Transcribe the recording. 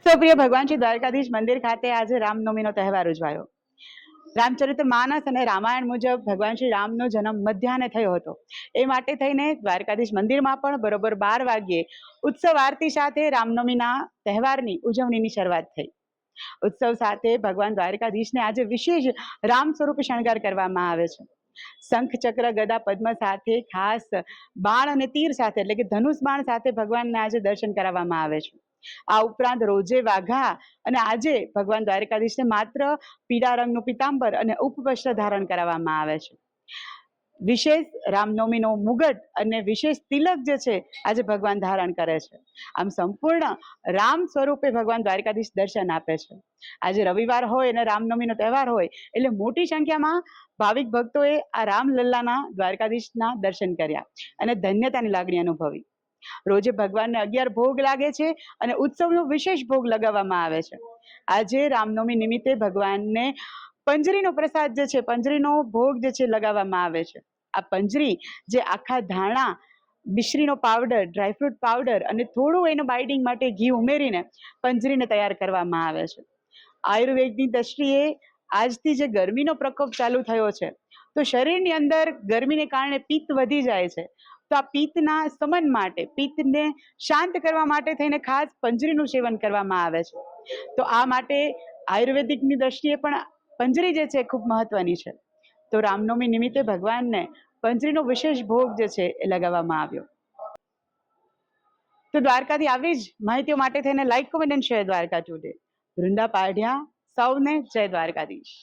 સૌપ્રિય ભગવાન શ્રી દ્વારકાધીશ મંદિર ખાતે આજે રામનવમીનો તહેવાર ઉજવાયો. રામચરિત્ર માનસ અને રામાયણ મુજબ ભગવાન શ્રી રામનો જન્મ મધ્યાહને થયો હતો. એ માટે થઈને દ્વારકાધીશ મંદિરમાં પણ બરોબર 12 વાગ્યે ઉત્સવ આરતી સાથે રામનવમીના તહેવારની ઉજવણીની શરૂઆત થઈ. ઉત્સવ સાથે ભગવાન દ્વારકાધીશને આજે વિશેષ રામ સ્વરૂપ શણગાર કરવામાં આવે છે. શંખ ચક્ર ગદા પદ્મ સાથે ખાસ બાણ અને તીર સાથે એટલે કે ધનુષ બાણ સાથે ભગવાનને આજે દર્શન કરાવવામાં આવે છે. આ ઉપરાંત રોજે વાઘા અને આજે ભગવાન દ્વારકાધીશને માત્ર પીળા રંગનું પીતાંબર અને ઉપવસ્ત્ર ધારણ કરાવવામાં આવે છે. વિશેષ રામનવમીનો મુગટ અને વિશેષ તિલક જે છે આજે ભગવાન ધારણ કરે છે. આમ સંપૂર્ણ રામ સ્વરૂપે ભગવાન દ્વારકાધીશ દર્શન આપે છે. આજે રવિવાર હોય અને રામનવમીનો તહેવાર હોય એટલે મોટી સંખ્યામાં ભાવિક ભક્તોએ આ રામલલ્લાના દ્વારકાધીશના દર્શન કર્યા અને ધન્યતાની લાગણી અનુભવી. રોજે ભગવાનને 11 ભોગ લાગે છે અને ઉત્સવનો વિશેષ ભોગ લગાવવામાં આવે છે. આજે રામનવમી નિમિત્તે ભગવાનને પંજરીનો પ્રસાદ જે છે, પંજરીનો ભોગ જે છે લગાવવામાં આવે છે. આ પંજરી જે આખા ધાણા, મિશ્રીનો પાવડર, ડ્રાયફ્રૂટ પાવડર અને થોડું એનો બાઇડિંગ માટે ઘી ઉમેરીને પંજરીને તૈયાર કરવામાં આવે છે. આયુર્વેદની દ્રષ્ટિએ આજથી જે ગરમીનો પ્રકોપ ચાલુ થયો છે તો શરીરની અંદર ગરમીને કારણે પિત્ત વધી જાય છે. તો આ પિત્તના શમન માટે, પિત્તને શાંત કરવા માટે થઈને ખાસ પંજરીનું સેવન કરવામાં આવે છે. તો આ માટે આયુર્વેદિકની દ્રષ્ટિએ પણ પંજરી જે છે ખૂબ મહત્વની છે. તો રામનવમી નિમિત્તે ભગવાનને પંજરીનો વિશેષ ભોગ જે છે એ લગાવવામાં આવ્યો. તો દ્વારકાથી આવી જ માહિતીઓ માટે થઈને લાઈક, કોમેન્ટ અને શેર દ્વારકા ટુડે. વૃંદા પાઢિયા, સૌને જય દ્વારકાધીશ.